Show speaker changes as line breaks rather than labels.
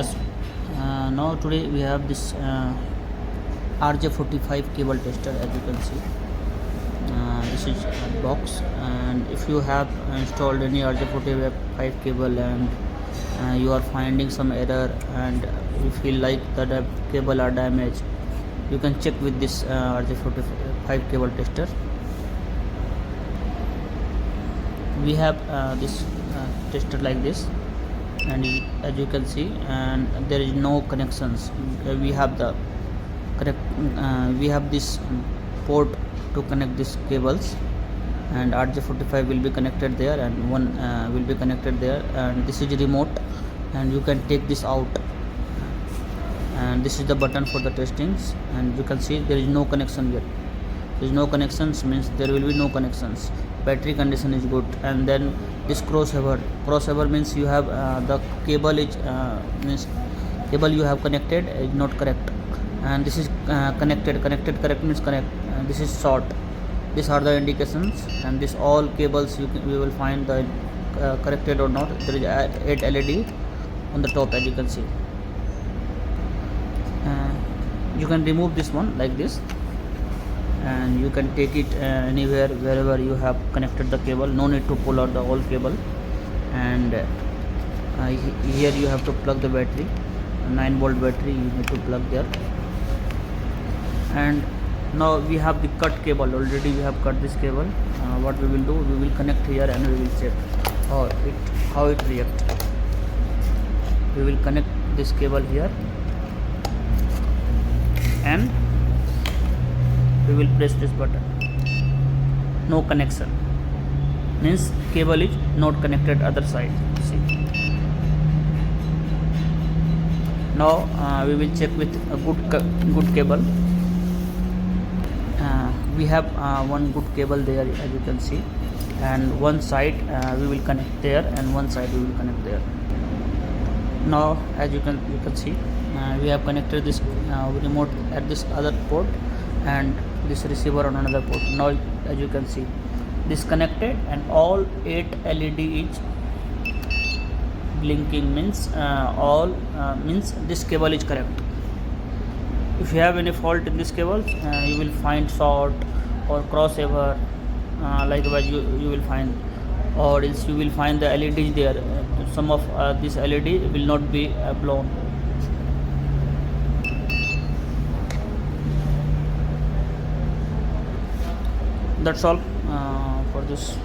Yes, now today we have this RJ45 cable tester. As you can see, this is a box, and if you have installed any RJ45 cable and you are finding some error and you feel like the cable are damaged, you can check with this RJ45 cable tester. We have this tester like this, and as you can see, and there is no connections. We have the we have this port to connect these cables, and RJ45 will be connected there, and one will be connected there, and this is remote, and you can take this out, and this is the button for the testings, and you can see there is no connection yet. There is no connections means there will be no connections. Battery condition is good. And then this crossover means you have the cable is means cable you have connected is not correct, and this is connected correct means connect, this is short. These are the indications, and this all cables we will find the corrected or not. There is 8 LED on the top, as you can see. You can remove this one like this, and you can take it anywhere wherever you have connected the cable. No need to pull out the whole cable. And here you have to plug the battery, a 9-volt battery you need to plug there. And now we have the cut cable. Already we have cut this cable. What we will do, we will connect here and we will check how it reacts. We will connect this cable here, and we will press this button. No connection means cable is not connected other side. See, now we will check with a good cable. We have one good cable there, as you can see, and one side we will connect there, and one side we will connect there. Now as you can see, we have connected this remote at this other port, and this receiver on another port. Now as you can see, this connected, and all 8 LED is blinking, means means this cable is correct. If you have any fault in this cable, you will find short or crossover, likewise you will find, or else you will find the LEDs there. Some of this LED will not be blown. That's all for this.